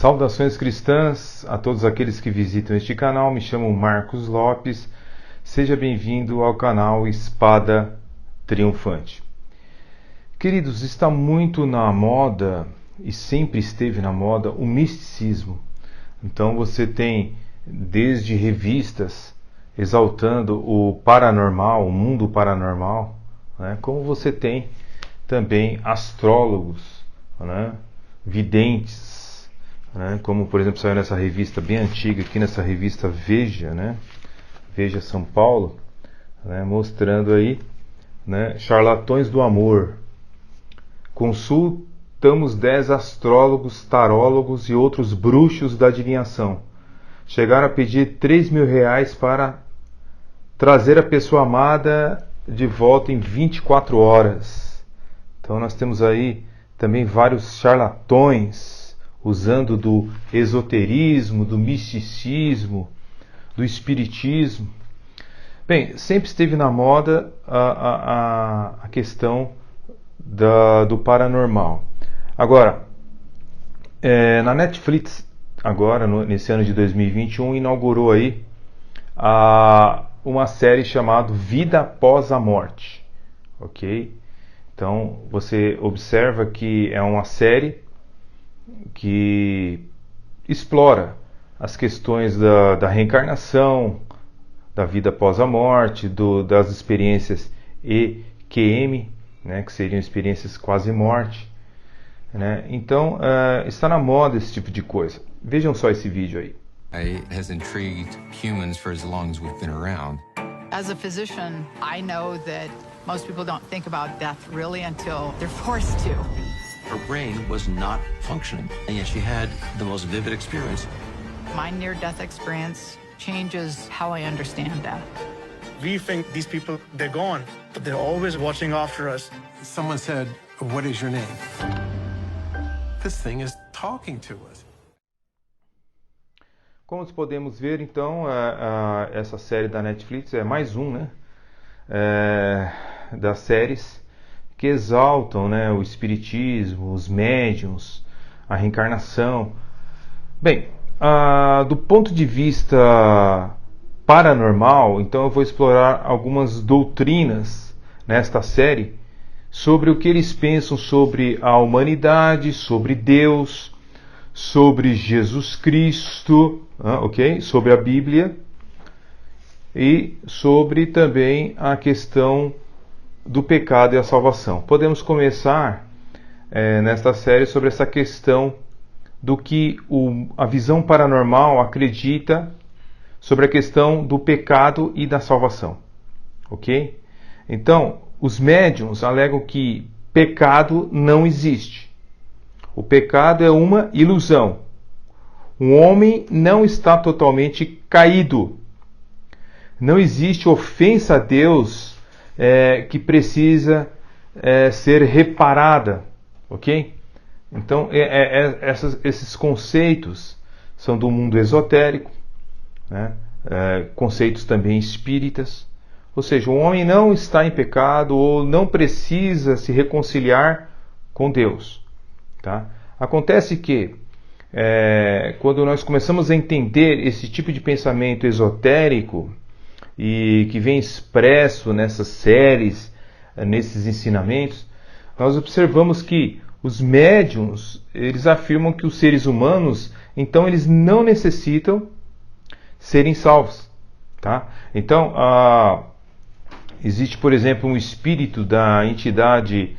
Saudações cristãs a todos aqueles que visitam este canal. Me chamo Marcos Lopes. Seja bem-vindo ao canal Espada Triunfante. Queridos, está muito na moda e sempre esteve na moda o misticismo. Então você tem desde revistas exaltando o paranormal, o mundo paranormal, né? Como você tem também astrólogos, né? Videntes, né? Como por exemplo saiu nessa revista bem antiga aqui, nessa revista Veja, né? Veja São Paulo, né? Mostrando aí, né? Charlatões do amor. Consultamos 10 astrólogos, tarólogos e outros bruxos da adivinhação. Chegaram a pedir R$3.000 para trazer a pessoa amada de volta em 24 horas. Então nós temos aí também vários charlatões usando do esoterismo, do misticismo, do espiritismo. Bem, sempre esteve na moda a questão do paranormal. Agora, na Netflix, agora nesse ano de 2021, inaugurou aí uma série chamada Vida Após a Morte, ok? Então você observa que é uma série que explora as questões da reencarnação, da vida após a morte, das experiências EQM, né, que seriam experiências quase morte, né? Então está na moda esse tipo de coisa. Vejam só esse vídeo aí. Has intrigued humans for as long as we've been around. As a physician, I know that most people don't think about death really until they're forced to. Her brain was not functioning, and yet she had the most vivid experience. My near-death experience changes how I understand death. We think these people, they're gone, but they're always watching after us. Someone said, "What is your name?" This thing is talking to us. Como podemos ver, então, essa série da Netflix é mais um, né, das séries que exaltam, né, o espiritismo, os médiuns, a reencarnação. Bem, do ponto de vista paranormal, então eu vou explorar algumas doutrinas nesta série sobre o que eles pensam sobre a humanidade, sobre Deus, sobre Jesus Cristo, ok? Sobre a Bíblia e sobre também a questão do pecado e a salvação. Podemos começar nesta série sobre essa questão do que a visão paranormal acredita sobre a questão do pecado e da salvação, ok? Então, os médiuns alegam que pecado não existe. O pecado é uma ilusão. O homem não está totalmente caído. Não existe ofensa a Deus que precisa ser reparada, ok? Então, esses conceitos são do mundo esotérico, né? Conceitos também espíritas. Ou seja, o homem não está em pecado ou não precisa se reconciliar com Deus. Tá? Acontece que quando nós começamos a entender esse tipo de pensamento esotérico e que vem expresso nessas séries, nesses ensinamentos, nós observamos que os médiuns, eles afirmam que os seres humanos, então eles não necessitam serem salvos. Tá? Então, existe, por exemplo, um espírito da entidade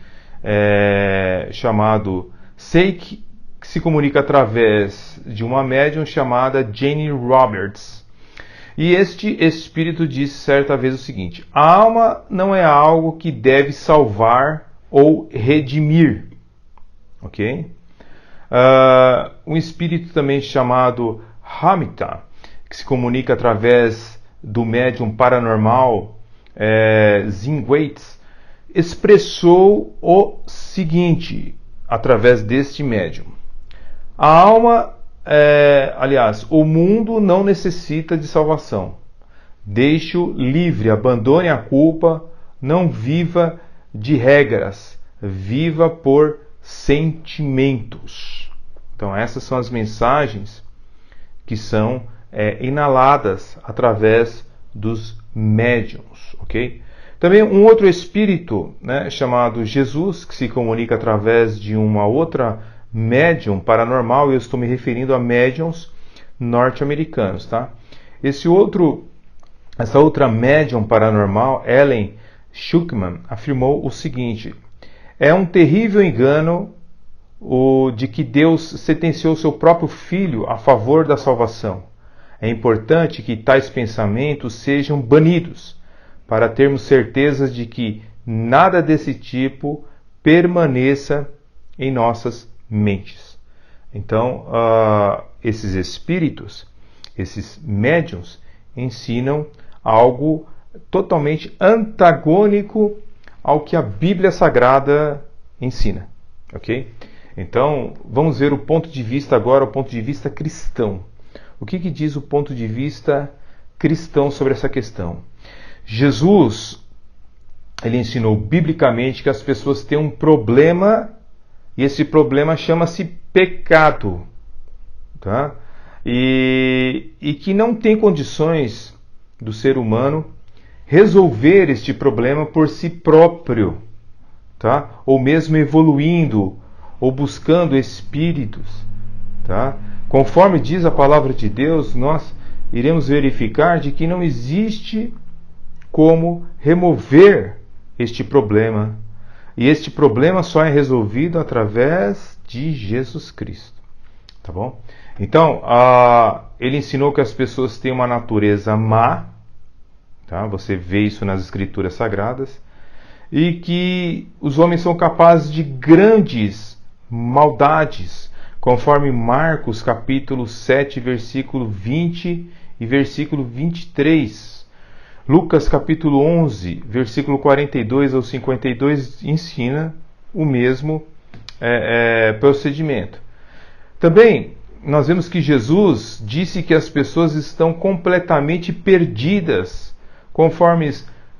chamado Seik, que se comunica através de uma médium chamada Jane Roberts. E este espírito disse certa vez o seguinte: a alma não é algo que deve salvar ou redimir. Ok? Um espírito também chamado Hamita, que se comunica através do médium paranormal Zin Waits, expressou o seguinte através deste médium: a alma, o mundo não necessita de salvação. Deixe-o livre, abandone a culpa, não viva de regras, viva por sentimentos. Então essas são as mensagens que são inaladas através dos médiums, ok? Também um outro espírito, né, chamado Jesus, que se comunica através de uma outra médium paranormal, eu estou me referindo a médiums norte-americanos, tá? Essa outra médium paranormal, Ellen Schuckman, afirmou o seguinte: é um terrível engano o de que Deus sentenciou seu próprio Filho a favor da salvação. É importante que tais pensamentos sejam banidos, para termos certeza de que nada desse tipo permaneça em nossas mentes. Então, esses espíritos, esses médiuns, ensinam algo totalmente antagônico ao que a Bíblia Sagrada ensina, ok? Então, vamos ver o ponto de vista agora, o ponto de vista cristão. O que diz o ponto de vista cristão sobre essa questão? Jesus, ele ensinou biblicamente que as pessoas têm um problema, e esse problema chama-se pecado, tá? E que não tem condições do ser humano resolver este problema por si próprio, tá? Ou mesmo evoluindo, ou buscando espíritos, tá? Conforme diz a palavra de Deus, nós iremos verificar de que não existe como remover este problema. E este problema só é resolvido através de Jesus Cristo, tá bom? Então, ele ensinou que as pessoas têm uma natureza má, tá? Você vê isso nas Escrituras Sagradas, e que os homens são capazes de grandes maldades, conforme Marcos capítulo 7, versículo 20 e versículo 23. Lucas capítulo 11, versículo 42 ao 52 ensina o mesmo procedimento. Também nós vemos que Jesus disse que as pessoas estão completamente perdidas, conforme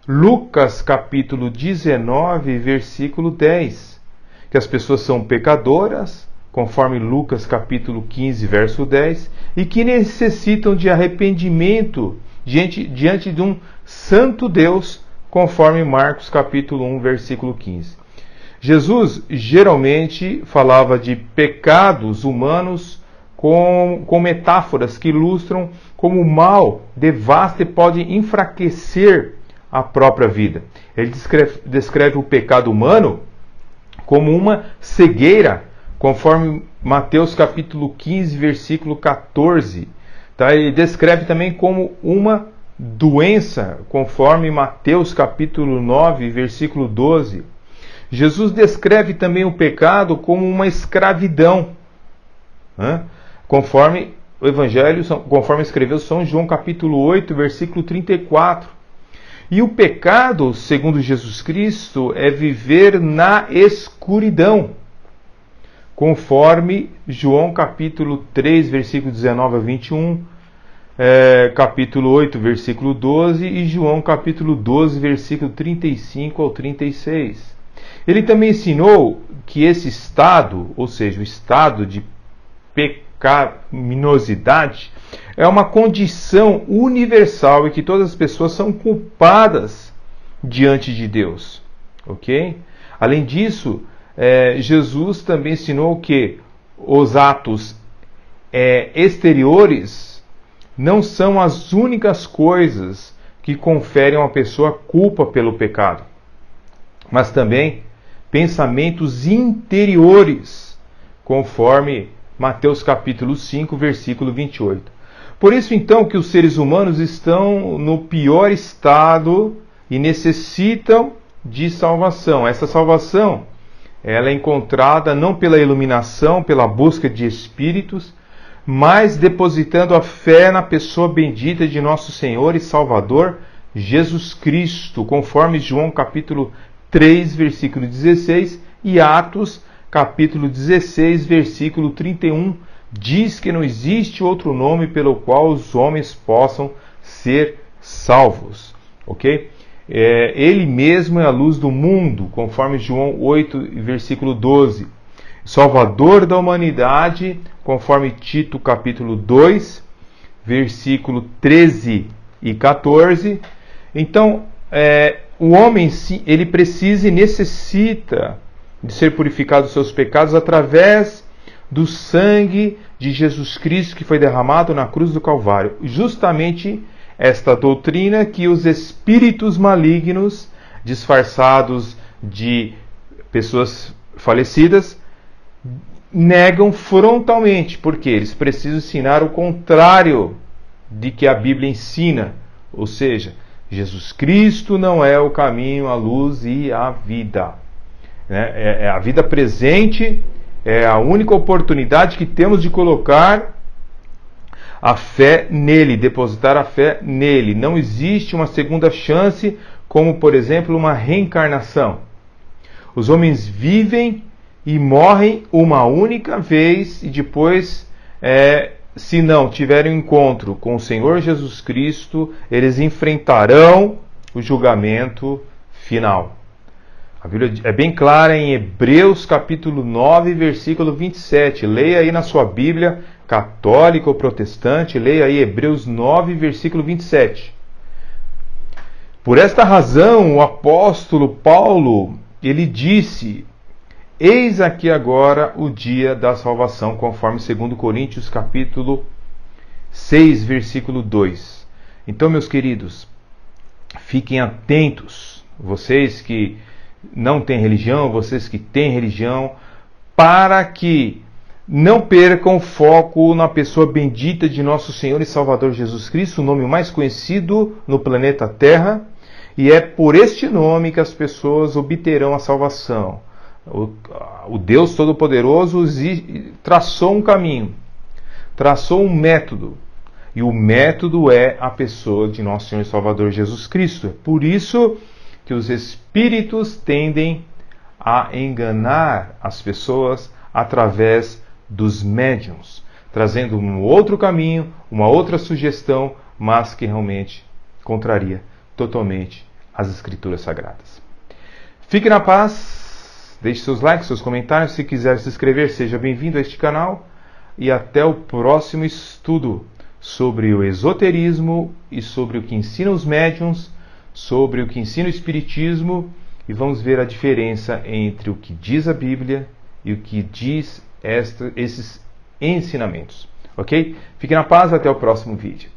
Lucas capítulo 19, versículo 10. Que as pessoas são pecadoras, conforme Lucas capítulo 15, verso 10, e que necessitam de arrependimento diante de um santo Deus, conforme Marcos capítulo 1, versículo 15. Jesus geralmente falava de pecados humanos com metáforas que ilustram como o mal devasta e pode enfraquecer a própria vida. Ele descreve o pecado humano como uma cegueira, conforme Mateus capítulo 15, versículo 14. Tá? Ele descreve também como uma doença, conforme Mateus capítulo 9, versículo 12. Jesus descreve também o pecado como uma escravidão, conforme o Evangelho, conforme escreveu São João capítulo 8, versículo 34. E o pecado, segundo Jesus Cristo, é viver na escuridão, conforme João capítulo 3, versículo 19 a 21, capítulo 8, versículo 12 e João capítulo 12, versículo 35 ao 36. Ele também ensinou que esse estado, ou seja, o estado de pecaminosidade, é uma condição universal e que todas as pessoas são culpadas diante de Deus, ok? Além disso, Jesus também ensinou que os atos exteriores não são as únicas coisas que conferem a uma pessoa culpa pelo pecado, mas também pensamentos interiores, conforme Mateus capítulo 5, versículo 28. Por isso, então, que os seres humanos estão no pior estado e necessitam de salvação. Essa salvação, ela é encontrada não pela iluminação, pela busca de espíritos, mas depositando a fé na pessoa bendita de nosso Senhor e Salvador, Jesus Cristo, conforme João capítulo 3, versículo 16, e Atos capítulo 16, versículo 31, diz que não existe outro nome pelo qual os homens possam ser salvos, ok? Ele mesmo é a luz do mundo, conforme João 8, versículo 12. Salvador da humanidade, conforme Tito capítulo 2, versículo 13 e 14. Então, o homem, ele precisa e necessita de ser purificado dos seus pecados através do sangue de Jesus Cristo que foi derramado na cruz do Calvário. Justamente esta doutrina que os espíritos malignos, disfarçados de pessoas falecidas, negam frontalmente, porque eles precisam ensinar o contrário de que a Bíblia ensina, ou seja, Jesus Cristo não é o caminho, a luz e a vida. É a vida presente, é a única oportunidade que temos de colocar a fé nele, depositar a fé nele. Não existe uma segunda chance, como por exemplo uma reencarnação. Os homens vivem e morrem uma única vez e depois, se não tiverem um encontro com o Senhor Jesus Cristo, eles enfrentarão o julgamento final. A Bíblia é bem clara em Hebreus capítulo 9, versículo 27. Leia aí na sua Bíblia, católica ou protestante, leia aí Hebreus 9, versículo 27. Por esta razão, o apóstolo Paulo, ele disse: eis aqui agora o dia da salvação, conforme 2 Coríntios capítulo 6, versículo 2. Então, meus queridos, fiquem atentos, vocês que não têm religião, vocês que têm religião, para que não percam foco na pessoa bendita de nosso Senhor e Salvador Jesus Cristo, o nome mais conhecido no planeta Terra, e é por este nome que as pessoas obterão a salvação. O Deus Todo-Poderoso traçou um caminho, traçou um método, e o método é a pessoa de nosso Senhor e Salvador Jesus Cristo. É por isso que os espíritos tendem a enganar as pessoas através dos médiuns, trazendo um outro caminho, uma outra sugestão, mas que realmente contraria totalmente as Escrituras Sagradas. Fique na paz, deixe seus likes, seus comentários, se quiser se inscrever, seja bem-vindo a este canal, e até o próximo estudo sobre o esoterismo e sobre o que ensina os médiuns, sobre o que ensina o Espiritismo, e vamos ver a diferença entre o que diz a Bíblia e o que diz esses ensinamentos. Ok? Fique na paz, até o próximo vídeo.